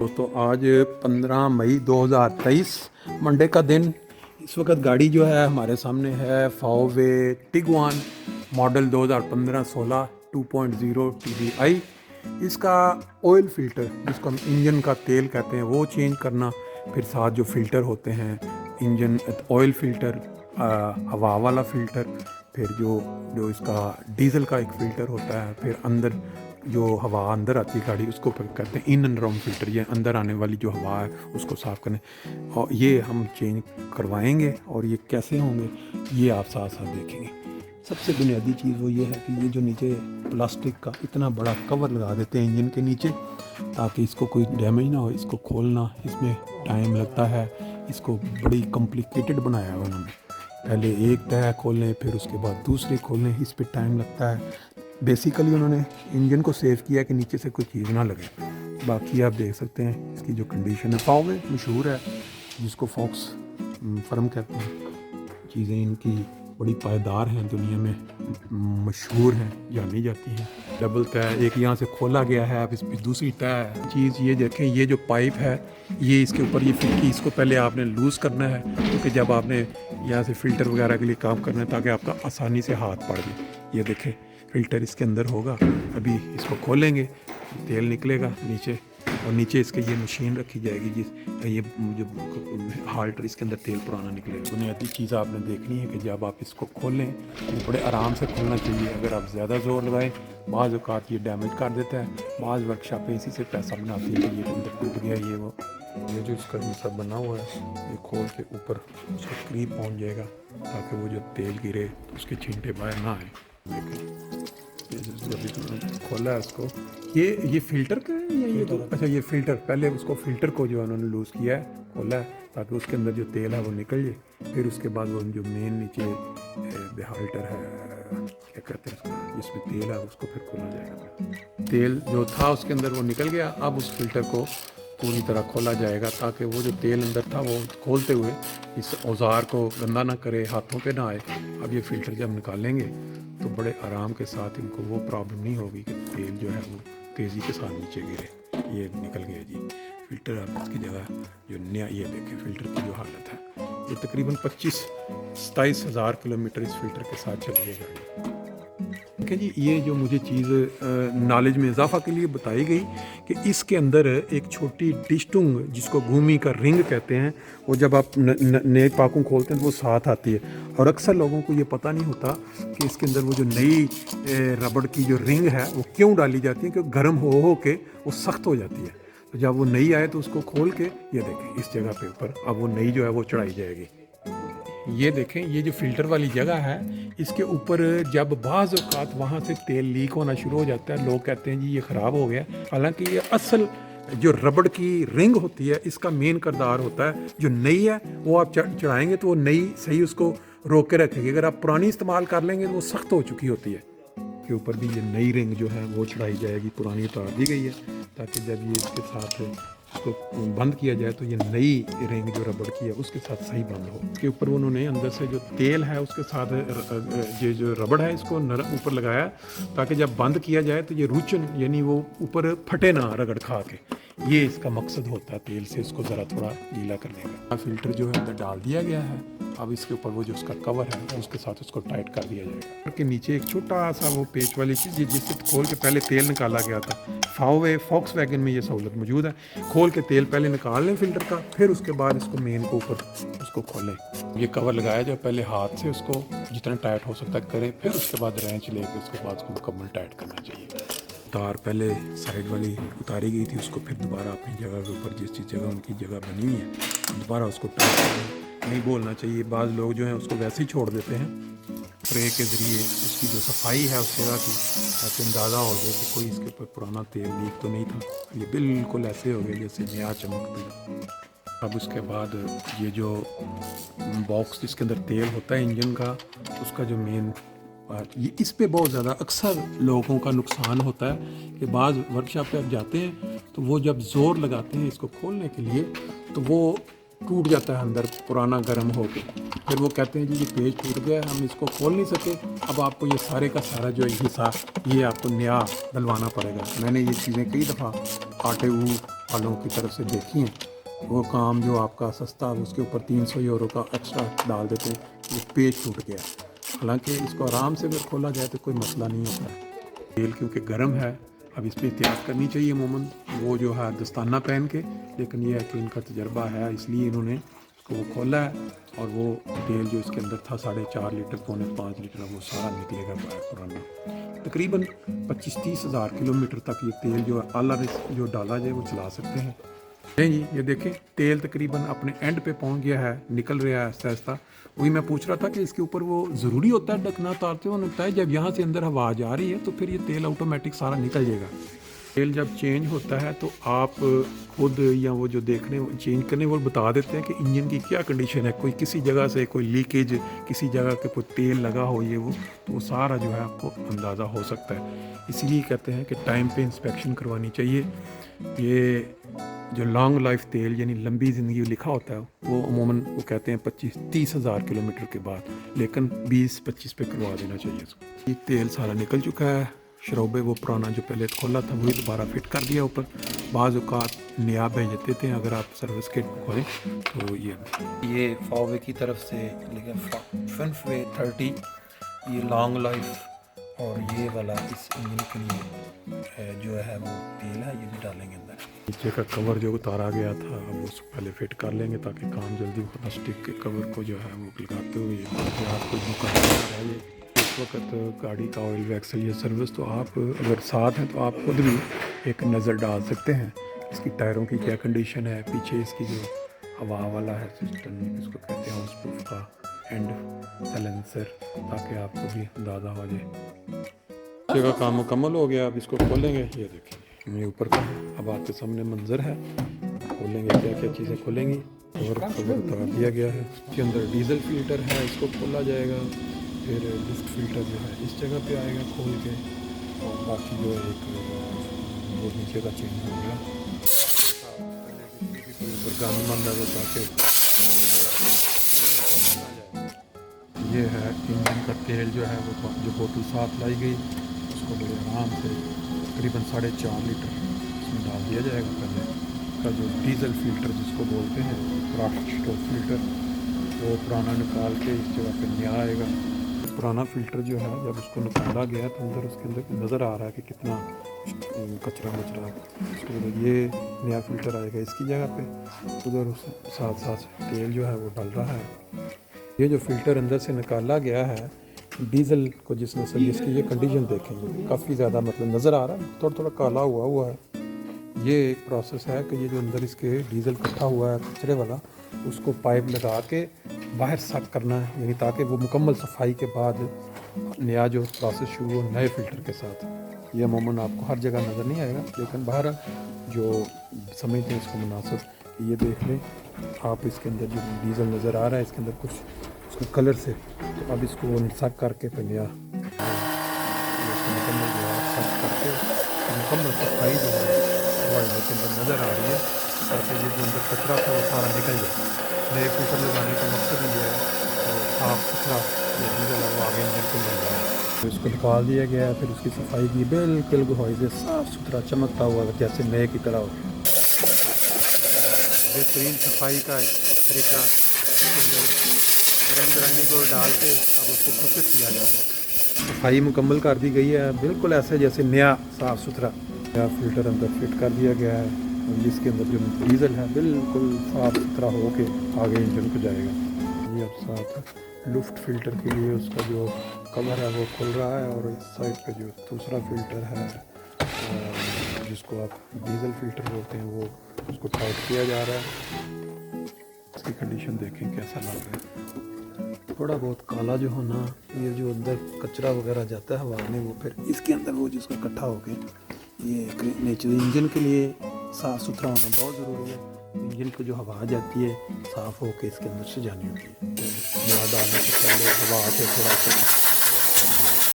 दोस्तों आज 15 मई 2023 मंडे का दिन। इस वक्त गाड़ी जो है हमारे सामने है फाओवे टिगवान मॉडल 2015-16 2.0 TDI। इसका ऑयल फ़िल्टर जिसको हम इंजन का तेल कहते हैं वो चेंज करना, फिर साथ जो फ़िल्टर होते हैं इंजन ऑयल फ़िल्टर, हवा वाला फ़िल्टर, फिर जो जो इसका डीज़ल का एक फ़िल्टर होता है, फिर अंदर जो हवा अंदर आती है गाड़ी उसको कहते हैं इन एंड राउंड फ़िल्टर। ये अंदर आने वाली जो हवा है उसको साफ़ करने, और ये हम चेंज करवाएंगे। और ये कैसे होंगे ये आप साथ साथ देखेंगे। सबसे बुनियादी चीज़ वो ये है कि ये जो नीचे प्लास्टिक का इतना बड़ा कवर लगा देते हैं इंजन के नीचे ताकि इसको कोई डैमेज ना हो। इसको खोलना इसमें टाइम लगता है, इसको बड़ी कॉम्प्लिकेटेड बनाया है उन्होंने। पहले एक तह खोलें फिर उसके बाद दूसरे खोलें, इस पर टाइम लगता है। बेसिकली उन्होंने इंजन को सेव किया कि नीचे से कोई चीज़ ना लगे। बाकी आप देख सकते हैं इसकी जो कंडीशन है। फाओवे मशहूर है, जिसको फॉक्स फर्म कहते हैं। चीज़ें इनकी बड़ी पायदार हैं, दुनिया में मशहूर हैं, जानी जाती हैं। डबल तय एक यहाँ से खोला गया है, अब इस पर दूसरी तय चीज़। ये देखें, ये जो पाइप है ये इसके ऊपर ये फिटकी, इसको पहले आपने लूज़ करना है क्योंकि जब आपने यहाँ से फ़िल्टर वगैरह के लिए काम करना है ताकि आपका आसानी से हाथ पड़ जाए। ये देखें फ़िल्टर इसके अंदर होगा, अभी इसको खोलेंगे तेल निकलेगा नीचे, और नीचे इसके ये मशीन रखी जाएगी जिस ये जो हाल्टर इसके अंदर तेल पुराना निकलेगा। बुनियादी चीज़ आपने देखनी है कि जब आप इसको खोलें तो बड़े आराम से खोलना चाहिए। अगर आप ज़्यादा ज़ोर लगाएं बाज़ औक़ात ये डैमेज कर देता है। बाज़ वर्कशॉपें इसी से पैसा बनाती है कि ये अंदर टूट गया ये वो। ये जो इसका हिस्सा बना हुआ है ये खोल के ऊपर उसके करीब पहुँच जाएगा ताकि वो जो तेल गिरे तो उसके छींटे बाहर ना आए। खोला है उसको, ये फ़िल्टर का है या ये तो अच्छा ये फ़िल्टर, पहले उसको फ़िल्टर को जो उन्होंने लूज़ किया है, खोला है ताकि उसके अंदर जो तेल है वो निकल जाए। फिर उसके बाद वो जो मेन नीचे बेहाल्टर है, क्या कहते हैं उसको, जिसमें तेल है उसको फिर खोला जाएगा। तेल जो था उसके अंदर वो निकल गया, अब उस फ़िल्टर को पूरी तरह खोला जाएगा ताकि वो जो तेल अंदर था वो खोलते हुए इस औजार को गंदा ना करे, हाथों पे ना आए। अब ये फ़िल्टर जब निकालेंगे तो बड़े आराम के साथ इनको वो प्रॉब्लम नहीं होगी कि तेल जो है वो तेज़ी के साथ नीचे गिरे। ये निकल गया जी फ़िल्टर। अब इसकी जगह जो नया, ये देखें फ़िल्टर की जो हालत है। ये तकरीबन 25-27 हज़ार किलोमीटर इस फ़िल्टर के साथ चली है गाड़ी। देखिए जी, ये जो मुझे चीज़ नॉलेज में इजाफा के लिए बताई गई कि इसके अंदर एक छोटी डिस्टुंग जिसको घूमी का रिंग कहते हैं, वो जब आप नए पाकों खोलते हैं तो वो साथ आती है। और अक्सर लोगों को ये पता नहीं होता कि इसके अंदर वो जो नई रबड़ की जो रिंग है वो क्यों डाली जाती है, क्योंकि गर्म हो के वो सख्त हो जाती है। तो जब वो नई आए तो उसको खोल के ये देखें इस जगह पे ऊपर अब वो नई जो है वो चढ़ाई जाएगी। ये देखें ये जो फ़िल्टर वाली जगह है इसके ऊपर जब बाज़ औक़ात वहाँ से तेल लीक होना शुरू हो जाता है, लोग कहते हैं जी ये ख़राब हो गया। हालांकि ये असल जो रबड़ की रिंग होती है इसका मेन किरदार होता है। जो नई है वो आप चढ़ाएंगे तो वो नई सही उसको रोक के रखेगी। अगर आप पुरानी इस्तेमाल कर लेंगे तो वो सख्त हो चुकी होती है। के ऊपर भी ये नई रिंग जो है वो चढ़ाई जाएगी, पुरानी उतार दी गई है ताकि जब ये इसके साथ उसको बंद किया जाए तो ये नई रिंग जो रबड़ की है उसके साथ सही बंद हो। इसके ऊपर उन्होंने अंदर से जो तेल है उसके साथ ये जो रबड़ है इसको ऊपर लगाया ताकि जब बंद किया जाए तो ये रूचन यानी वो ऊपर फटे ना रगड़ खा के। ये इसका मकसद होता है तेल से उसको ज़रा थोड़ा गीला करने का। फ़िल्टर जो है अंदर डाल दिया गया है। अब इसके ऊपर वो जो उसका कवर है उसके साथ उसको टाइट कर दिया जाएगा। के नीचे एक छोटा सा वो पेच वाली चीज़ जिससे खोल के पहले तेल निकाला गया था। फाओवे वैगन में ये सहूलत मौजूद है। खोल के तेल पहले निकाल लें फ़िल्टर का, फिर उसके बाद इसको मेन को ऊपर उसको खोलें। ये कवर लगाया जाए, पहले हाथ से उसको जितना टाइट हो सकता है करें, फिर उसके बाद रेंच लेके उसके बाद उसको मुकम्मल टाइट करना चाहिए। तार पहले साइड वाली उतारी गई थी उसको फिर दोबारा अपनी जगह के ऊपर जिस जगह उनकी जगह बनी हुई है दोबारा उसको टाइट करना नहीं बोलना चाहिए। बाज़ लोग जो हैं उसको वैसे ही छोड़ देते हैं स्प्रे के ज़रिए उसकी जो सफाई है उस जगह की, ताकि अंदाज़ा हो जाए कि कोई इसके ऊपर पुराना तेल लीक तो नहीं था। ये बिल्कुल ऐसे हो गया जैसे नया चमकता। अब उसके बाद ये जो बॉक्स जिसके अंदर तेल होता है इंजन का, उसका जो मेन ये इस पे बहुत ज़्यादा अक्सर लोगों का नुकसान होता है कि बाज़ वर्कशॉप पे आप जाते हैं तो वो जब ज़ोर लगाते हैं इसको खोलने के लिए तो वो टूट जाता है अंदर पुराना गर्म हो के। फिर वो कहते हैं जी ये पेज टूट गया, हम इसको खोल नहीं सके, अब आपको ये सारे का सारा जो हिस्सा ये आपको नया डलवाना पड़ेगा। मैंने ये चीज़ें कई दफ़ा आटे वालों की तरफ से देखी हैं। वो काम जो आपका सस्ता उसके ऊपर 300 यूरो का एक्स्ट्रा डाल देते हैं, ये पेज टूट गया। हालांकि इसको आराम से अगर खोला जाए तो कोई मसला नहीं होता। तेल क्योंकि गर्म है, अब इस पर एहतियात करनी चाहिए अमूमन वो जो है दस्ताना पहन के, लेकिन यह है कि इनका तजर्बा है इसलिए इन्होंने इसको वो खोला है और वो तेल जो इसके अंदर था 4.5 लीटर 4.5 लीटर वो सारा निकलेगा बाहर पुराना। तकरीबन 25-30 हज़ार किलोमीटर तक ये तेल जो है आला जो डाला जाए वो चला सकते हैं। नहीं जी, ये देखें तेल तकरीबन अपने एंड पे पहुंच गया है, निकल रहा है आहिस्ता आहिस्ता। वही मैं पूछ रहा था कि इसके ऊपर वो ज़रूरी होता है ढकना उतारते हुए, लगता है जब यहाँ से अंदर हवा जा रही है तो फिर ये तेल ऑटोमेटिक सारा निकल जाएगा। तेल जब चेंज होता है तो आप खुद या वो जो देखने चेंज करने वो बता देते हैं कि इंजन की क्या कंडीशन है, कोई किसी जगह से कोई लीकेज, किसी जगह के कोई तेल लगा हो ये वो, तो वो सारा जो है आपको अंदाज़ा हो सकता है। इसीलिए कहते हैं कि टाइम पे इंस्पेक्शन करवानी चाहिए। ये जो लॉन्ग लाइफ तेल यानी लंबी ज़िंदगी लिखा होता है वो अमूमन वो कहते हैं 25-30 हज़ार किलोमीटर के बाद, लेकिन 20-25 पे करवा देना चाहिए इसको। ये तेल सारा निकल चुका है, शरोबे वो पुराना जो पहले खोला था वही दोबारा फिट कर दिया ऊपर। बाज़ औक़ात नया भेज देते थे अगर आप सर्विस किट खोलें तो। ये फावे की तरफ से लेकिन फिनवे 30 ये लॉन्ग लाइफ, और ये वाला इस इंजन के लिए जो है वो तेल है ये भी डालेंगे अंदर। नीचे का कवर जो उतारा गया था अब उसको पहले फिट कर लेंगे ताकि काम जल्दी हो। प्लास्टिक के कवर को जो है वो लगाते हुए आपको जो करना है। इस वक्त गाड़ी का ऑयल वैक्सल या सर्विस तो आप अगर साथ हैं तो आप खुद भी एक नज़र डाल सकते हैं इसकी टायरों की क्या कंडीशन है, पीछे इसकी जो हवा वाला है सिस्टम इसको कहते हैं हाउस प्रूफ का एंड सैलेंसर, ताकि आपको भी अंदाज़ा हो जाए। जगह काम मुकम्मल हो गया, अब इसको खोलेंगे। ये देखिए ये ऊपर का अब आपके सामने मंजर है, खोलेंगे क्या क्या चीज़ें खोलेंगी। और कवर उतार दिया गया है, इसके अंदर डीजल फिल्टर है, इसको खोला जाएगा। फिर लिफ्ट फिल्टर जो है इस जगह पे आएगा खोल के, और बाकी जो एक वो नीचे का चेंज हो गया। ऊपर गाना बंद है ताकि ये है इंजन का तेल जो है वो जो बोतल साथ लाई गई उसको बड़े आराम से तकरीबन 4.5 लीटर इसमें डाल दिया जाएगा। पहले का जो डीजल फिल्टर जिसको बोलते हैं रॉकेट स्टोव फिल्टर वो पुराना निकाल के इस जगह पे नया आएगा। पुराना फ़िल्टर जो है जब उसको निकाला गया तो अंदर उसके अंदर नज़र आ रहा है कि कितना कचरा वचरा, उसके बाद ये नया फ़िल्टर आएगा इसकी जगह पे। उधर उस साथ साथ तेल जो है वो डल रहा है। ये जो फ़िल्टर अंदर से निकाला गया है डीज़ल को जिसने सही इसकी ये कंडीशन देखेंगे काफ़ी ज़्यादा मतलब नज़र आ रहा है, थोड़ा थोड़ा काला हुआ है। ये एक प्रोसेस है कि ये जो अंदर इसके डीज़ल इकट्ठा हुआ है कचरे वाला उसको पाइप लगा के बाहर साफ करना है, यानी ताकि वो मुकम्मल सफाई के बाद नया जो प्रोसेस शुरू हो नए फ़िल्टर के साथ। ये अमूमन आपको हर जगह नज़र नहीं आएगा, लेकिन बाहर जो समझते हैं इसको मुनासिब, ये देख लें आप इसके अंदर जो डीज़ल नज़र आ रहा है इसके अंदर कुछ उसके कलर से, तो अब इसको साफ करके फिर नया मुकम्मल जो है साफ करके मुकम्मल सफाई जो है इसके अंदर नज़र आ रही है, ताकि ये जो अंदर कचरा था वो सारा निकल जाए। नए फ़िल्टर लगाने का मकसद ये है तो साफ़ सुथरा डीजल है वो आगे इंजन को मिल रहा है। तो इसको निकाल दिया गया है, फिर उसकी सफाई की बिल्कुल गुहाई से साफ़ सुथरा चमकता हुआ जैसे नए की तरह हो। बेहतरीन सफाई का तरीका ग्राइंडर को डाल के अब उसको प्रोसेस किया जा रहा है। सफाई मुकम्मल कर दी गई है, बिल्कुल ऐसे जैसे नया साफ़ सुथरा नया फ़िल्टर अंदर फिट कर दिया गया है, जिसके अंदर जो डीज़ल है बिल्कुल साफ़ सुथरा हो के आगे इंजन को जाएगा। ये अब साथ लुफ्ट फ़िल्टर के लिए उसका जो कवर है वो खुल रहा है, और इस साइड पे जो दूसरा फ़िल्टर है जिसको आप डीज़ल फ़िल्टर बोलते हैं वो उसको टाइट किया जा रहा है। इसकी कंडीशन देखें कैसा लग रहा है, थोड़ा बहुत काला जो होना, ये जो अंदर कचरा वगैरह जाता है हवा में वो फिर इसके अंदर वो जिसको इकट्ठा हो के ये नेचुरल इंजन के लिए साफ़ सुथरा होना बहुत ज़रूरी है। इंजन को जो हवा जाती है साफ़ होकर इसके अंदर से जानी होती है, नया डालने से पहले हवा आके थोड़ा सा